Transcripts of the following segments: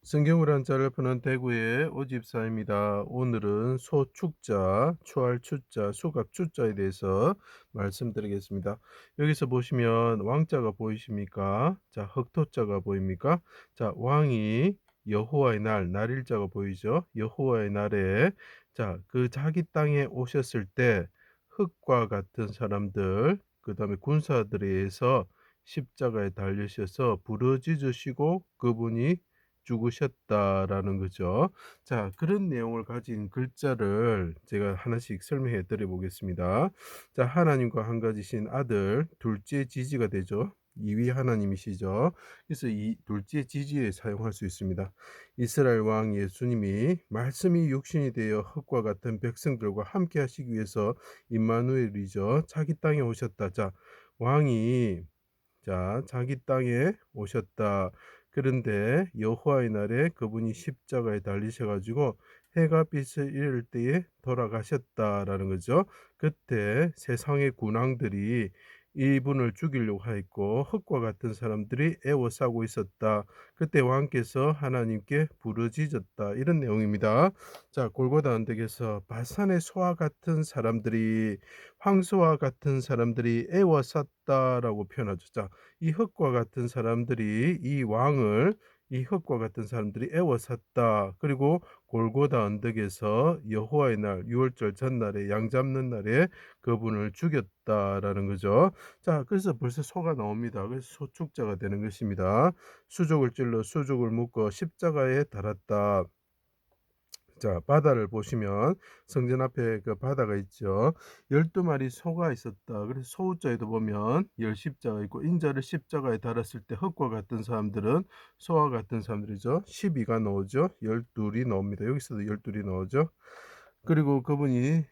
성경을 한자를 푸는 대구의 오집사입니다. 오늘은 소축자, 추할 추자, 수갑 추자에 대해서 말씀드리겠습니다. 여기서 보시면 왕자가 보이십니까? 자, 흑토자가 보입니까? 자, 왕이 여호와의 날, 날일자가 보이죠? 여호와의 날에 그 자기 땅에 오셨을 때 흑과 같은 사람들, 그다음에 군사들에 의해서 십자가에 달리셔서 부르짖으시고 그분이 죽으셨다라는 거죠. 자, 그런 내용을 가진 글자를 제가 하나씩 설명해 드려 보겠습니다. 자, 하나님과 한 가지신 아들 둘째 지지가 되죠. 2위 하나님이시죠. 그래서 이 둘째 지지에 사용할 수 있습니다. 이스라엘 왕 예수님이 말씀이 육신이 되어 흙과 같은 백성들과 함께 하시기 위해서 임마누엘이죠. 자기 땅에 오셨다. 자, 왕이 자기 땅에 오셨다. 그런데 여호와의 날에 그분이 십자가에 달리셔 가지고 해가 빛을 잃을 때에 돌아가셨다라는 거죠. 그때 세상의 군왕들이 이분을 죽이려고 하였고 흙과 같은 사람들이 애워싸고 있었다. 그때 왕께서 하나님께 부르짖었다. 이런 내용입니다. 자, 골고다 언덕에서 바산의 소와 같은 사람들이 황소와 같은 사람들이 애워쌌다라고 표현하죠. 자, 이 흙과 같은 사람들이 이 흙과 같은 사람들이 애워쌌다. 그리고 골고다 언덕에서 여호와의 날 유월절 전날에 양 잡는 날에 그분을 죽였다라는 거죠. 자, 그래서 벌써 소가 나옵니다. 그래서 소축자가 되는 것입니다. 수족을 찔러 수족을 묶어 십자가에 달았다. 자, 바다를 보시면 성전 앞에 그 바다가 있죠. 12마리 소가 있었다. 그래서 소자에도 보면 열 십자가 있고 인자를 십자가에 달았을 때 흙과 같은 사람들은 소와 같은 사람들이죠. 12가 나오죠. 12이 나옵니다. 여기서도 12이 나오죠. 그리고 그분이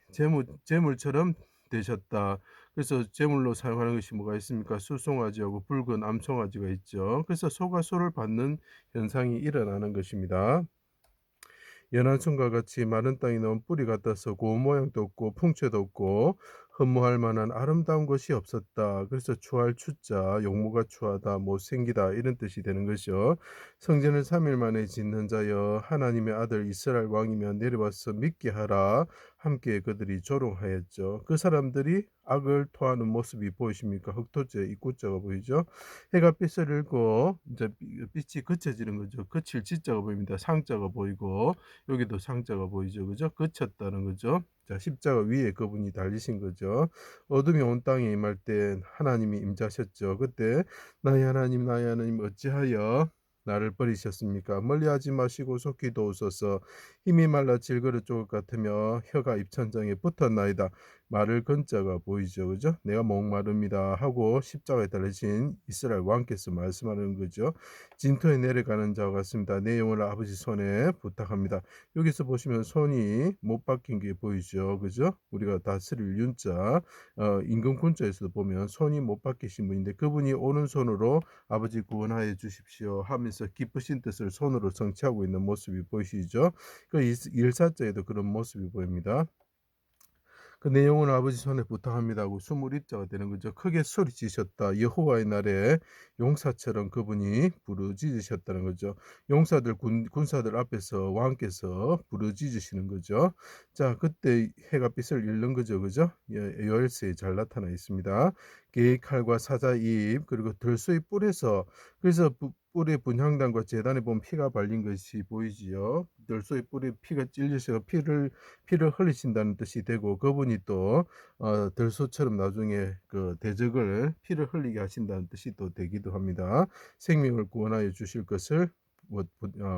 제물처럼 되셨다. 그래서 제물로 사용하는 것이 뭐가 있습니까? 숫송아지하고 붉은 암송아지가 있죠. 그래서 소가 소를 받는 현상이 일어나는 것입니다. 연한 손과 같이 마른 땅이 넣은 뿌리 같아서 고운 모양도 없고 풍채도 없고 흠모할 만한 아름다운 것이 없었다. 그래서 추할 추자, 용모가 추하다, 못생기다 이런 뜻이 되는 것이요. 성전을 3일 만에 짓는 자여 하나님의 아들 이스라엘 왕이면 내려와서 믿게 하라. 함께 그들이 조롱하였죠. 그 사람들이 악을 토하는 모습이 보이십니까? 흑토제 입구자가 보이죠? 해가 빛을 잃고 이제 빛이 그쳐지는 거죠. 그칠 지자가 보입니다. 상자가 보이고 여기도 상자가 보이죠. 그죠? 그쳤다는 거죠. 자, 십자가 위에 그분이 달리신 거죠. 어둠이 온 땅에 임할 때 하나님이 임자셨죠. 그때 나의 하나님 어찌하여 나를 버리셨습니까? 멀리하지 마시고 속히 도우소서. 힘이 말라 질그릇 쪽을 같으며 혀가 입천장에 붙었나이다. 말을 건자가 보이죠. 그죠? 내가 목마릅니다 하고 십자가에 달리신 이스라엘 왕께서 말씀하는 거죠. 진토에 내려가는 자와 같습니다. 내 영혼을 아버지 손에 부탁합니다. 여기서 보시면 손이 못 박힌 게 보이죠. 그죠? 우리가 다스릴 윤자, 임금군자에서도 보면 손이 못 박히신 분인데 그분이 오른손으로 아버지 구원하여 주십시오 하면서 기쁘신 뜻을 손으로 성취하고 있는 모습이 보이시죠? 그 일사자에도 그런 모습이 보입니다. 그 내용은 아버지 손에 부탁합니다 하고 스물입자가 되는 거죠. 크게 소리치셨다. 여호와의 날에 용사처럼 그분이 부르짖으셨다는 거죠. 용사들 군사들 앞에서 왕께서 부르짖으시는 거죠. 자, 그때 해가 빛을 잃는 거죠. 그죠? 열쇠에 잘 나타나 있습니다. 개의 칼과 사자 입 그리고 들소의 뿔에서 그래서 뿔의 분향단과 제단에 보면 피가 발린 것이 보이지요. 들소의 뿔에 피가 찔리셔서 피를 흘리신다는 뜻이 되고 그분이 또 들소처럼 나중에 그 대적을 피를 흘리게 하신다는 뜻이 또 되기도 합니다. 생명을 구원하여 주실 것을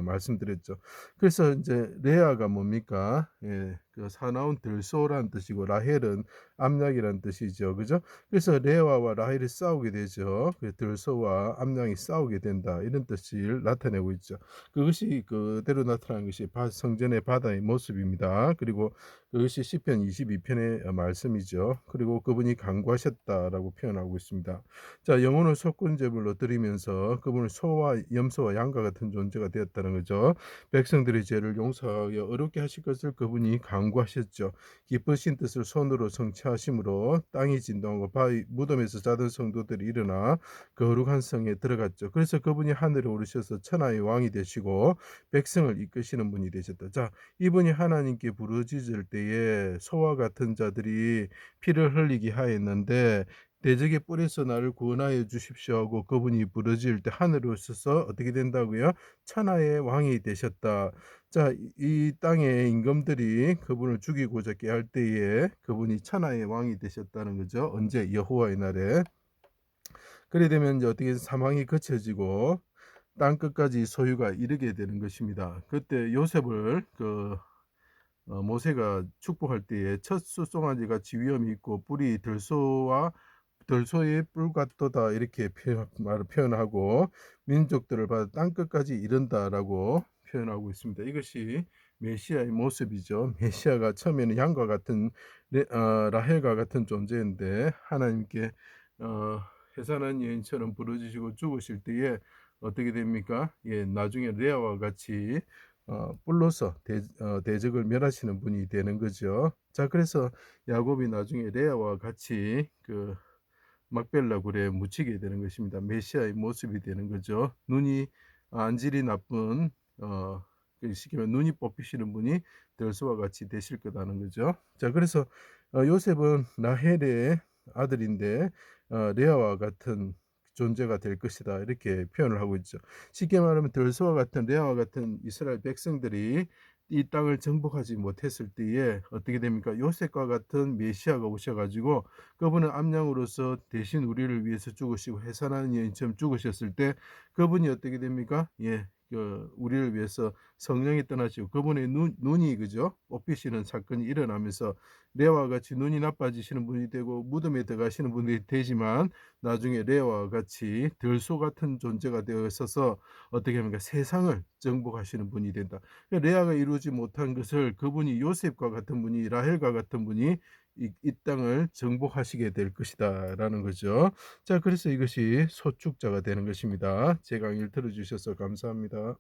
말씀드렸죠. 그래서 이제 레아가 뭡니까? 예, 그 사나운 들소라는 뜻이고 라헬은 암약이라는 뜻이죠. 그죠? 그래서 레아와 라헬이 싸우게 되죠. 그 들소와 암양이 싸우게 된다. 이런 뜻을 나타내고 있죠. 그것이 그대로 나타난 것이 성전의 바다의 모습입니다. 그리고 그것이 시편 22편의 말씀이죠. 그리고 그분이 간구하셨다라고 표현하고 있습니다. 자, 영혼을 속군 제물로 드리면서 그분을 소와 염소와 양과 같은 존재가 되었다는 거죠. 백성들의 죄를 용서하여 어렵게 하실 것을 그분이 완구하셨죠. 기쁘신 뜻을 손으로 성취하심으로 땅이 진동하고 바위 무덤에서 자던 성도들이 일어나 거룩한 성에 들어갔죠. 그래서 그분이 하늘에 오르셔서 천하의 왕이 되시고 백성을 이끄시는 분이 되셨다. 자, 이분이 하나님께 부르짖을 때에 소와 같은 자들이 피를 흘리게 하였는데 대적의 뿔에서 나를 구원하여 주십시오 하고 그분이 부르짖을 때 하늘에 오셔서 어떻게 된다고요? 천하의 왕이 되셨다. 자, 이 땅의 임금들이 그분을 죽이고자 깨할 때에 그분이 천하의 왕이 되셨다는 거죠. 언제? 여호와의 날에. 그래 되면 이제 어떻게 사망이 그쳐지고 땅 끝까지 소유가 이르게 되는 것입니다. 그때 요셉을 모세가 축복할 때에 첫 숫송아지가 지위엄이 있고 뿔이 들소의 뿔 같도다 이렇게 표현하고 민족들을 받아 땅 끝까지 이른다라고 표현하고 있습니다. 이것이 메시아의 모습이죠. 메시아가 처음에는 양과 같은 라헬과 같은 존재인데 하나님께 어, 해산한 여인처럼 부르짖으시고 죽으실 때에 어떻게 됩니까? 예, 나중에 레아와 같이 뿔로서 대적을 멸하시는 분이 되는 거죠. 자, 그래서 야곱이 나중에 레아와 같이 막벨라 굴에 묻히게 되는 것입니다. 메시아의 모습이 되는 거죠. 눈이 안질이 나쁜 쉽게 말하면 눈이 뽑히시는 분이 들소와 같이 되실 거다는 거죠. 자, 그래서 요셉은 라헬의 아들인데 레아와 같은 존재가 될 것이다 이렇게 표현을 하고 있죠. 쉽게 말하면 들소와 같은 레아와 같은 이스라엘 백성들이 이 땅을 정복하지 못했을 때에 어떻게 됩니까? 요셉과 같은 메시아가 오셔가지고 그분은 암양으로서 대신 우리를 위해서 죽으시고 해산하는 여인처럼 죽으셨을 때 그분이 어떻게 됩니까? 예, 우리를 위해서 성령이 떠나시고 그분의 눈이 그죠? 뽑히시는 사건이 일어나면서 레아와 같이 눈이 나빠지시는 분이 되고 무덤에 들어가시는 분이 되지만 나중에 레아와 같이 들소 같은 존재가 되어 있어서 어떻게 합니까? 세상을 정복하시는 분이 된다. 레아가 이루지 못한 것을 그분이 요셉과 같은 분이 라헬과 같은 분이 이 땅을 정복하시게 될 것이다라는 거죠. 자, 그래서 이것이 소축자가 되는 것입니다. 제 강의를 들어주셔서 감사합니다.